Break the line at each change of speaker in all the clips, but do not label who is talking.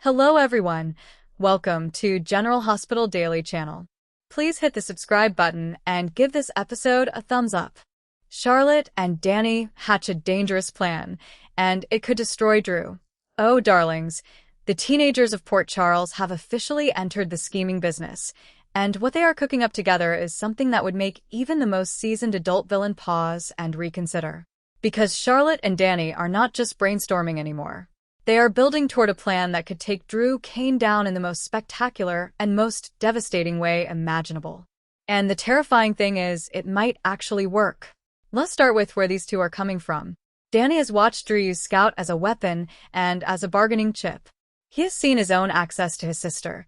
Hello everyone, welcome to General Hospital Daily Channel. Please hit the subscribe button and give this episode a thumbs up. Charlotte and Danny hatch a dangerous plan, and it could destroy Drew. Oh darlings, the teenagers of Port Charles have officially entered the scheming business, and what they are cooking up together is something that would make even the most seasoned adult villain pause and reconsider. Because Charlotte and Danny are not just brainstorming anymore. They are building toward a plan that could take Drew Kane down in the most spectacular and most devastating way imaginable. And the terrifying thing is, it might actually work. Let's start with where these two are coming from. Danny has watched Drew use Scout as a weapon and as a bargaining chip. He has seen his own access to his sister,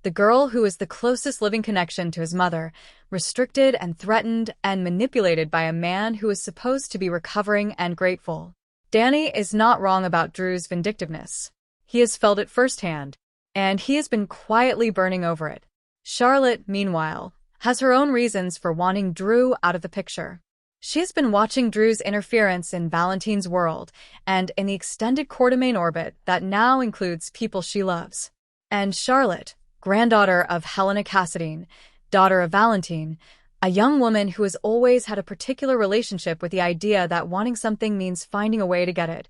the girl who is the closest living connection to his mother, restricted and threatened and manipulated by a man who is supposed to be recovering and grateful. Danny is not wrong about Drew's vindictiveness. He has felt it firsthand, and he has been quietly burning over it. Charlotte, meanwhile, has her own reasons for wanting Drew out of the picture. She has been watching Drew's interference in Valentine's world and in the extended Quartermain orbit that now includes people she loves. And Charlotte, granddaughter of Helena Cassadine, daughter of Valentine, a young woman who has always had a particular relationship with the idea that wanting something means finding a way to get it,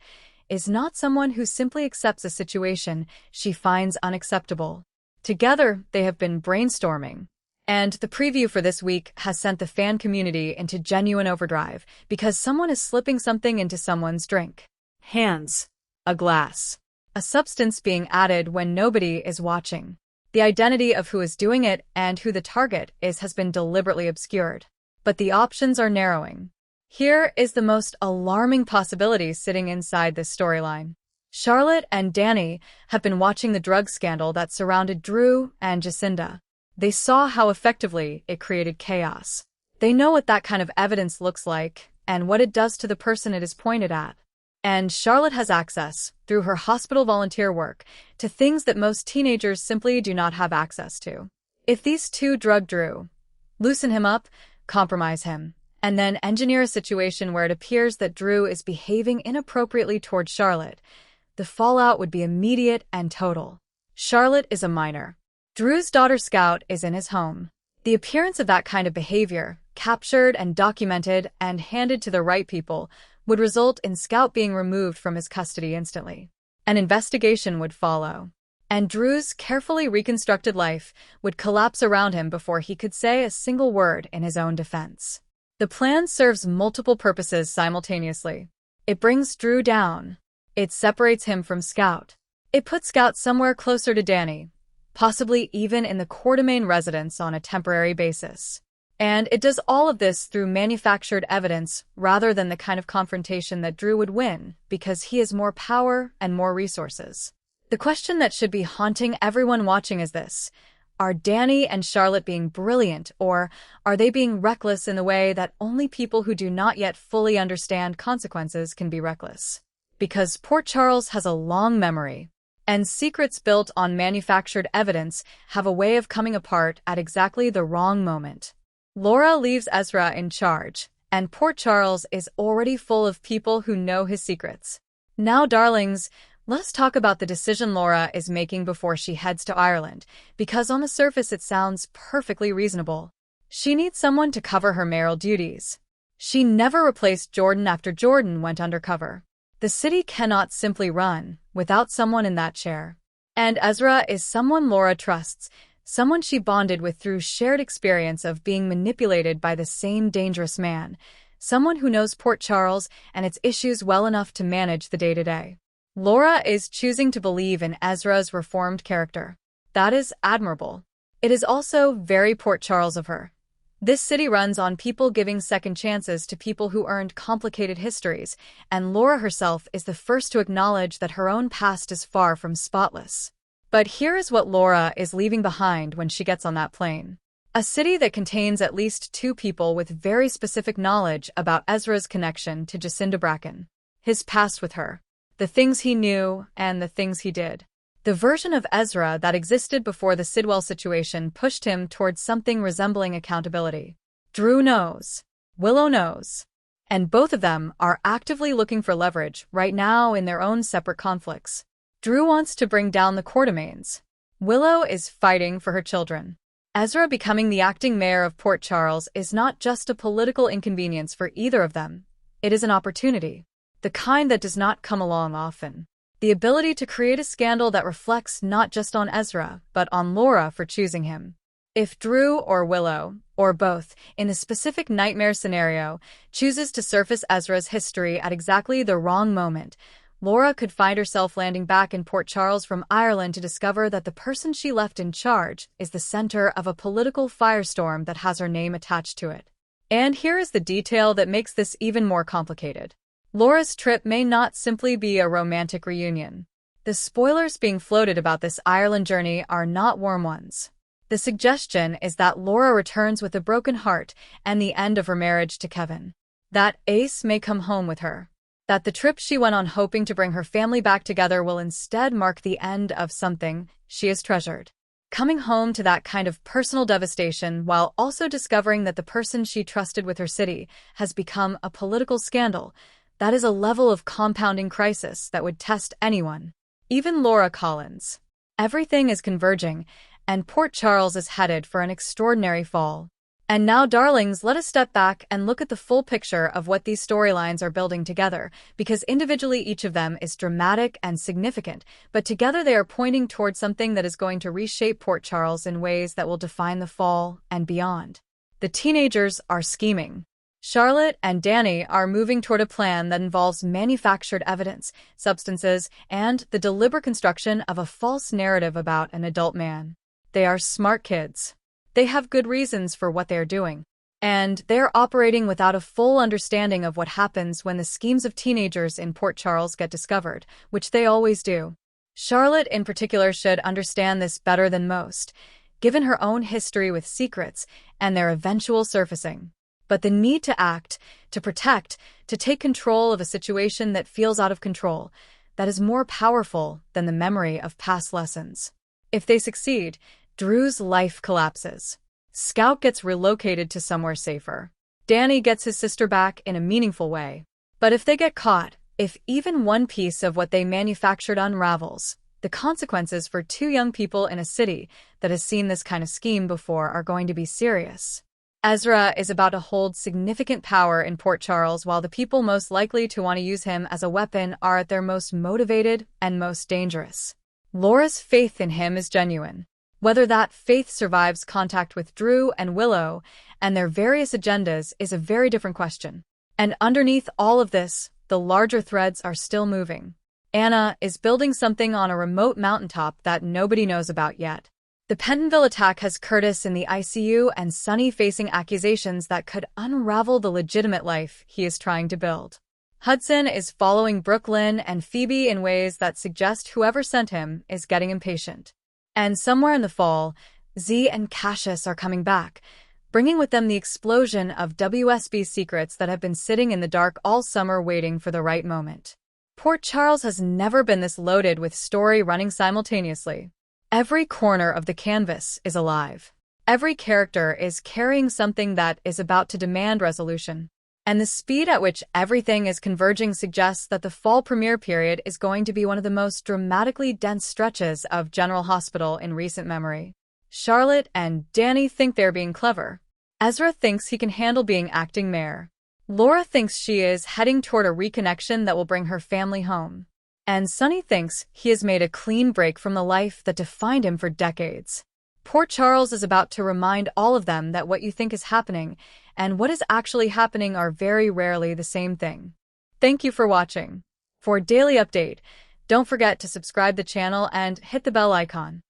is not someone who simply accepts a situation she finds unacceptable. Together, they have been brainstorming. And the preview for this week has sent the fan community into genuine overdrive because someone is slipping something into someone's drink. Hands. A glass. A substance being added when nobody is watching. The identity of who is doing it and who the target is has been deliberately obscured. But the options are narrowing. Here is the most alarming possibility sitting inside this storyline. Charlotte and Danny have been watching the drug scandal that surrounded Drew and Jacinda. They saw how effectively it created chaos. They know what that kind of evidence looks like and what it does to the person it is pointed at. And Charlotte has access, through her hospital volunteer work, to things that most teenagers simply do not have access to. If these two drug Drew, loosen him up, compromise him, and then engineer a situation where it appears that Drew is behaving inappropriately toward Charlotte, the fallout would be immediate and total. Charlotte is a minor. Drew's daughter Scout is in his home. The appearance of that kind of behavior, captured and documented and handed to the right people, would result in Scout being removed from his custody instantly. An investigation would follow, and Drew's carefully reconstructed life would collapse around him before he could say a single word in his own defense. The plan serves multiple purposes simultaneously. It brings Drew down. It separates him from Scout. It puts Scout somewhere closer to Danny, possibly even in the Quartermain residence on a temporary basis. And it does all of this through manufactured evidence rather than the kind of confrontation that Drew would win because he has more power and more resources. The question that should be haunting everyone watching is this: are Danny and Charlotte being brilliant, or are they being reckless in the way that only people who do not yet fully understand consequences can be reckless? Because Port Charles has a long memory, and secrets built on manufactured evidence have a way of coming apart at exactly the wrong moment. Laura leaves Ezra in charge, and Port Charles is already full of people who know his secrets. Now, darlings, let's talk about the decision Laura is making before she heads to Ireland, because on the surface it sounds perfectly reasonable. She needs someone to cover her mayoral duties. She never replaced Jordan after Jordan went undercover. The city cannot simply run without someone in that chair. And Ezra is someone Laura trusts, someone she bonded with through shared experience of being manipulated by the same dangerous man, someone who knows Port Charles and its issues well enough to manage the day-to-day. Laura is choosing to believe in Ezra's reformed character. That is admirable. It is also very Port Charles of her. This city runs on people giving second chances to people who earned complicated histories, and Laura herself is the first to acknowledge that her own past is far from spotless. But here is what Laura is leaving behind when she gets on that plane. A city that contains at least two people with very specific knowledge about Ezra's connection to Jacinda Bracken, his past with her, the things he knew and the things he did. The version of Ezra that existed before the Sidwell situation pushed him towards something resembling accountability. Drew knows. Willow knows. And both of them are actively looking for leverage right now in their own separate conflicts. Drew wants to bring down the Quartermaines. Willow is fighting for her children. Ezra becoming the acting mayor of Port Charles is not just a political inconvenience for either of them. It is an opportunity. The kind that does not come along often. The ability to create a scandal that reflects not just on Ezra, but on Laura for choosing him. If Drew or Willow, or both, in the specific nightmare scenario, chooses to surface Ezra's history at exactly the wrong moment, Laura could find herself landing back in Port Charles from Ireland to discover that the person she left in charge is the center of a political firestorm that has her name attached to it. And here is the detail that makes this even more complicated. Laura's trip may not simply be a romantic reunion. The spoilers being floated about this Ireland journey are not warm ones. The suggestion is that Laura returns with a broken heart and the end of her marriage to Kevin. That Ace may come home with her. That the trip she went on hoping to bring her family back together will instead mark the end of something she has treasured. Coming home to that kind of personal devastation while also discovering that the person she trusted with her city has become a political scandal, that is a level of compounding crisis that would test anyone, even Laura Collins. Everything is converging, and Port Charles is headed for an extraordinary fall. And now, darlings, let us step back and look at the full picture of what these storylines are building together, because individually each of them is dramatic and significant, but together they are pointing towards something that is going to reshape Port Charles in ways that will define the fall and beyond. The teenagers are scheming. Charlotte and Danny are moving toward a plan that involves manufactured evidence, substances, and the deliberate construction of a false narrative about an adult man. They are smart kids. They have good reasons for what they are doing. And they're operating without a full understanding of what happens when the schemes of teenagers in Port Charles get discovered, which they always do. Charlotte in particular should understand this better than most, given her own history with secrets and their eventual surfacing. But the need to act, to protect, to take control of a situation that feels out of control, that is more powerful than the memory of past lessons. If they succeed, Drew's life collapses. Scout gets relocated to somewhere safer. Danny gets his sister back in a meaningful way. But if they get caught, if even one piece of what they manufactured unravels, the consequences for two young people in a city that has seen this kind of scheme before are going to be serious. Ezra is about to hold significant power in Port Charles, while the people most likely to want to use him as a weapon are at their most motivated and most dangerous. Laura's faith in him is genuine. Whether that faith survives contact with Drew and Willow and their various agendas is a very different question. And underneath all of this, the larger threads are still moving. Anna is building something on a remote mountaintop that nobody knows about yet. The Pentonville attack has Curtis in the ICU and Sonny facing accusations that could unravel the legitimate life he is trying to build. Hudson is following Brooklyn and Phoebe in ways that suggest whoever sent him is getting impatient. And somewhere in the fall, Z and Cassius are coming back, bringing with them the explosion of WSB secrets that have been sitting in the dark all summer waiting for the right moment. Port Charles has never been this loaded with story running simultaneously. Every corner of the canvas is alive. Every character is carrying something that is about to demand resolution. And the speed at which everything is converging suggests that the fall premiere period is going to be one of the most dramatically dense stretches of General Hospital in recent memory. Charlotte and Danny think they're being clever. Ezra thinks he can handle being acting mayor. Laura thinks she is heading toward a reconnection that will bring her family home. And Sonny thinks he has made a clean break from the life that defined him for decades. Port Charles is about to remind all of them that what you think is happening and what is actually happening are very rarely the same thing. Thank you for watching. For a daily update, don't forget to subscribe the channel and hit the bell icon.